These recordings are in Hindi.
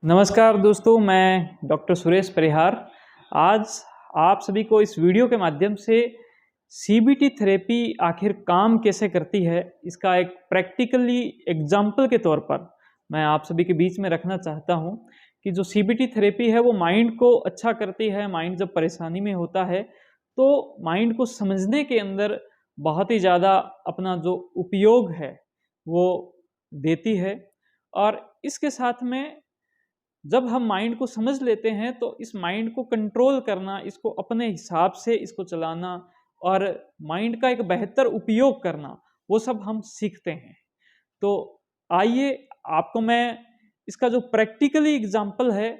नमस्कार दोस्तों, मैं डॉक्टर सुरेश परिहार। आज आप सभी को इस वीडियो के माध्यम से सीबीटी थेरेपी आखिर काम कैसे करती है, इसका एक प्रैक्टिकली एग्जाम्पल के तौर पर मैं आप सभी के बीच में रखना चाहता हूं कि जो सीबीटी थेरेपी है वो माइंड को अच्छा करती है। माइंड जब परेशानी में होता है तो माइंड को समझने के अंदर बहुत ही ज़्यादा अपना जो उपयोग है वो देती है। और इसके साथ में जब हम माइंड को समझ लेते हैं तो इस माइंड को कंट्रोल करना, इसको अपने हिसाब से इसको चलाना और माइंड का एक बेहतर उपयोग करना, वो सब हम सीखते हैं। तो आइए आपको मैं इसका जो प्रैक्टिकली एग्जाम्पल है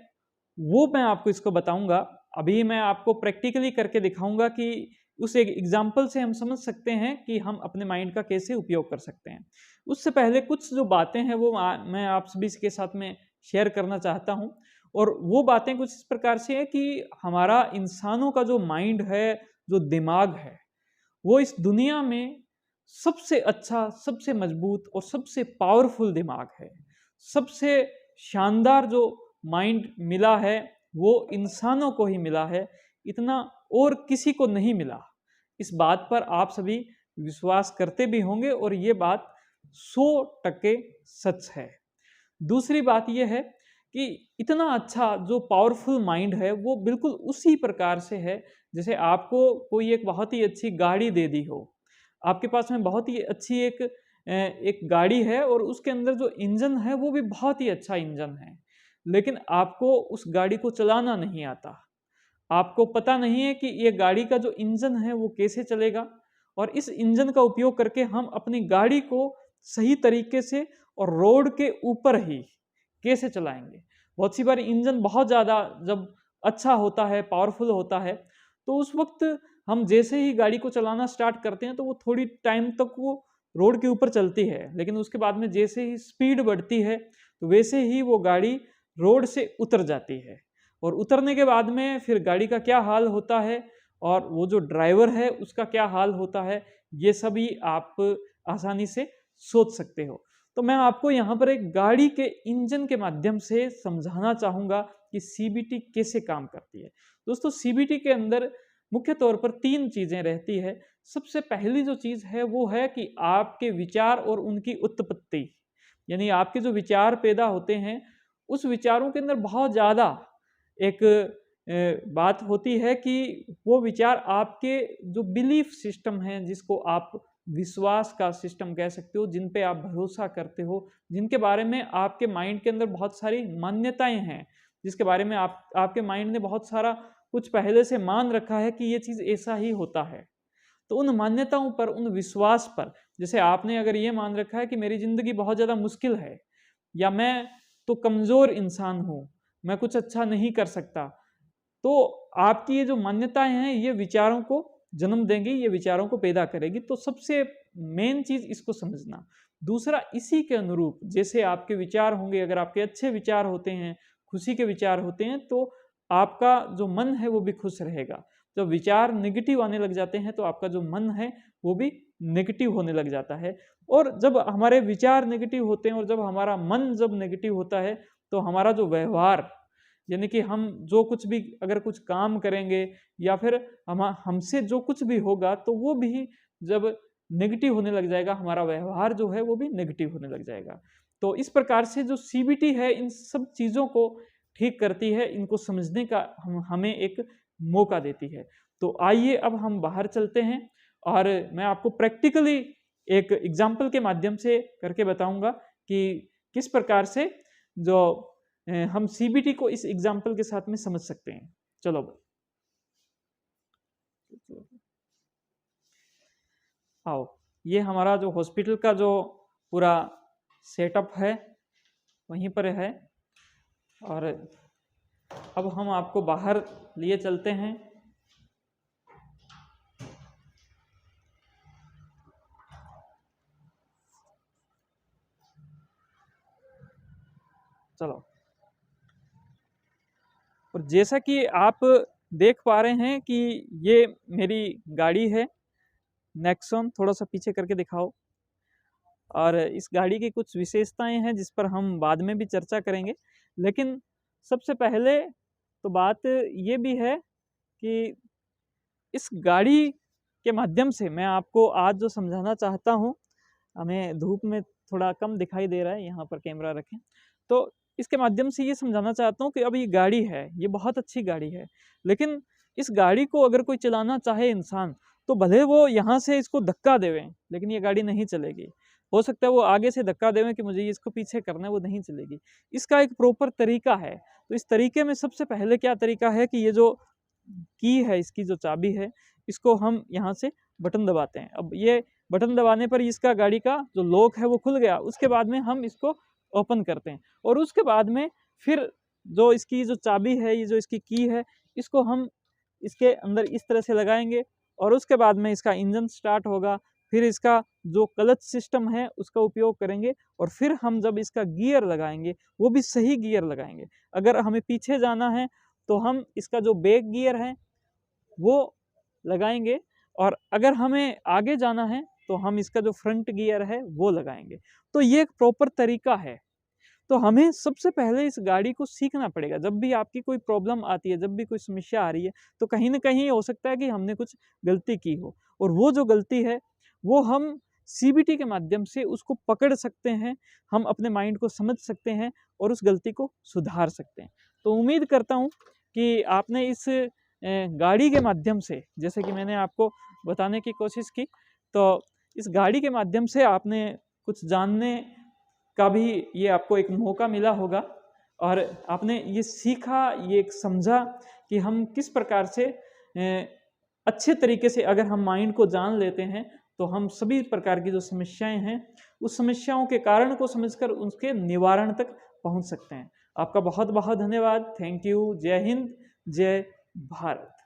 वो मैं आपको इसको बताऊंगा। अभी मैं आपको प्रैक्टिकली करके दिखाऊंगा कि उस एक एग्जाम्पल से हम समझ सकते हैं कि हम अपने माइंड का कैसे उपयोग कर सकते हैं। उससे पहले कुछ जो बातें हैं वो मैं आप सभी के साथ में शेयर करना चाहता हूं। और वो बातें कुछ इस प्रकार से है कि हमारा इंसानों का जो माइंड है, जो दिमाग है, वो इस दुनिया में सबसे अच्छा, सबसे मजबूत और सबसे पावरफुल दिमाग है। सबसे शानदार जो माइंड मिला है वो इंसानों को ही मिला है, इतना और किसी को नहीं मिला। इस बात पर आप सभी विश्वास करते भी होंगे और ये बात 100% सच है। दूसरी बात यह है कि इतना अच्छा जो पावरफुल माइंड है वो बिल्कुल उसी प्रकार से है जैसे आपको कोई एक बहुत ही अच्छी गाड़ी दे दी हो। आपके पास में बहुत ही अच्छी एक गाड़ी है और उसके अंदर जो इंजन है वो भी बहुत ही अच्छा इंजन है, लेकिन आपको उस गाड़ी को चलाना नहीं आता। आपको पता नहीं है कि ये गाड़ी का जो इंजन है वो कैसे चलेगा और इस इंजन का उपयोग करके हम अपनी गाड़ी को सही तरीके से और रोड के ऊपर ही कैसे चलाएंगे। बहुत सी बार इंजन बहुत ज़्यादा जब अच्छा होता है, पावरफुल होता है, तो उस वक्त हम जैसे ही गाड़ी को चलाना स्टार्ट करते हैं तो वो थोड़ी टाइम तक वो रोड के ऊपर चलती है, लेकिन उसके बाद में जैसे ही स्पीड बढ़ती है तो वैसे ही वो गाड़ी रोड से उतर जाती है। और उतरने के बाद में फिर गाड़ी का क्या हाल होता है और वो जो ड्राइवर है उसका क्या हाल होता है, ये सभी आप आसानी से सोच सकते हो। तो मैं आपको यहाँ पर एक गाड़ी के इंजन के माध्यम से समझाना चाहूँगा कि सीबीटी कैसे काम करती है। दोस्तों, सीबीटी के अंदर मुख्य तौर पर 3 चीज़ें रहती है। सबसे पहली जो चीज़ है वो है कि आपके विचार और उनकी उत्पत्ति, यानी आपके जो विचार पैदा होते हैं उस विचारों के अंदर बहुत ज़्यादा एक बात होती है कि वो विचार आपके जो बिलीफ सिस्टम हैं, जिसको आप विश्वास का सिस्टम कह सकते हो, जिन पे आप भरोसा करते हो, जिनके बारे में आपके माइंड के अंदर बहुत सारी मान्यताएं हैं, जिसके बारे में आपके माइंड ने बहुत सारा कुछ पहले से मान रखा है कि ये चीज़ ऐसा ही होता है। तो उन मान्यताओं पर, उन विश्वास पर, जैसे आपने अगर ये मान रखा है कि मेरी ज़िंदगी बहुत ज़्यादा मुश्किल है या मैं तो कमज़ोर इंसान हूँ, मैं कुछ अच्छा नहीं कर सकता, तो आपकी ये जो मान्यताएं हैं ये विचारों को जन्म देंगी, ये विचारों को पैदा करेगी। तो सबसे मेन चीज इसको समझना। दूसरा, इसी के अनुरूप जैसे आपके विचार होंगे, अगर आपके अच्छे विचार होते हैं, खुशी के विचार होते हैं, तो आपका जो मन है वो भी खुश रहेगा। जब विचार नेगेटिव आने लग जाते हैं तो आपका जो मन है वो भी नेगेटिव होने लग जाता है। और जब हमारे विचार नेगेटिव होते हैं और जब हमारा मन जब नेगेटिव होता है तो हमारा जो व्यवहार, यानी कि हम जो कुछ भी अगर कुछ काम करेंगे या फिर हमसे जो कुछ भी होगा तो वो भी जब नेगेटिव होने लग जाएगा, हमारा व्यवहार जो है वो भी नेगेटिव होने लग जाएगा। तो इस प्रकार से जो सीबीटी है इन सब चीज़ों को ठीक करती है, इनको समझने का हमें एक मौका देती है। तो आइए अब हम बाहर चलते हैं और मैं आपको प्रैक्टिकली एक एग्जाम्पल के माध्यम से करके बताऊंगा कि किस प्रकार से जो हम सीबीटी को इस एग्जाम्पल के साथ में समझ सकते हैं। चलो आओ, ये हमारा जो हॉस्पिटल का जो पूरा सेटअप है वहीं पर है और अब हम आपको बाहर लिए चलते हैं। चलो, और जैसा कि आप देख पा रहे हैं कि ये मेरी गाड़ी है नेक्सॉन। थोड़ा सा पीछे करके दिखाओ। और इस गाड़ी की कुछ विशेषताएं हैं जिस पर हम बाद में भी चर्चा करेंगे, लेकिन सबसे पहले तो बात ये भी है कि इस गाड़ी के माध्यम से मैं आपको आज जो समझाना चाहता हूँ, हमें धूप में थोड़ा कम दिखाई दे रहा है, यहाँ पर कैमरा रखें, तो इसके माध्यम से ये समझाना चाहता हूँ कि अब ये गाड़ी है, ये बहुत अच्छी गाड़ी है, लेकिन इस गाड़ी को अगर कोई चलाना चाहे इंसान, तो भले वो यहाँ से इसको धक्का देवें, लेकिन ये गाड़ी नहीं चलेगी। हो सकता है वो आगे से धक्का देवें कि मुझे इसको पीछे करना है, वो नहीं चलेगी। इसका एक प्रॉपर तरीका है। तो इस तरीके में सबसे पहले क्या तरीका है कि ये जो की है, इसकी जो चाबी है, इसको हम यहाँ से बटन दबाते हैं। अब ये बटन दबाने पर इसका गाड़ी का जो लॉक है वो खुल गया। उसके बाद में हम इसको ओपन करते हैं और उसके बाद में फिर जो इसकी जो चाबी है, ये जो इसकी की है, इसको हम इसके अंदर इस तरह से लगाएंगे और उसके बाद में इसका इंजन स्टार्ट होगा। फिर इसका जो क्लच सिस्टम है उसका उपयोग करेंगे और फिर हम जब इसका गियर लगाएंगे वो भी सही गियर लगाएंगे। अगर हमें पीछे जाना है तो हम इसका जो बैक गियर है वो लगाएंगे और अगर हमें आगे जाना है तो हम इसका जो फ्रंट गियर है वो लगाएंगे। तो ये एक प्रॉपर तरीका है। तो हमें सबसे पहले इस गाड़ी को सीखना पड़ेगा। जब भी आपकी कोई प्रॉब्लम आती है, जब भी कोई समस्या आ रही है, तो कहीं ना कहीं हो सकता है कि हमने कुछ गलती की हो और वो जो गलती है वो हम सीबीटी के माध्यम से उसको पकड़ सकते हैं, हम अपने माइंड को समझ सकते हैं और उस गलती को सुधार सकते हैं। तो उम्मीद करता हूँ कि आपने इस गाड़ी के माध्यम से, जैसे कि मैंने आपको बताने की कोशिश की, तो इस गाड़ी के माध्यम से आपने कुछ जानने का भी ये आपको एक मौका मिला होगा और आपने ये सीखा, ये एक समझा कि हम किस प्रकार से अच्छे तरीके से अगर हम माइंड को जान लेते हैं तो हम सभी प्रकार की जो समस्याएं हैं उस समस्याओं के कारण को समझकर उसके निवारण तक पहुंच सकते हैं। आपका बहुत बहुत धन्यवाद। Thank you. जय हिंद, जय भारत।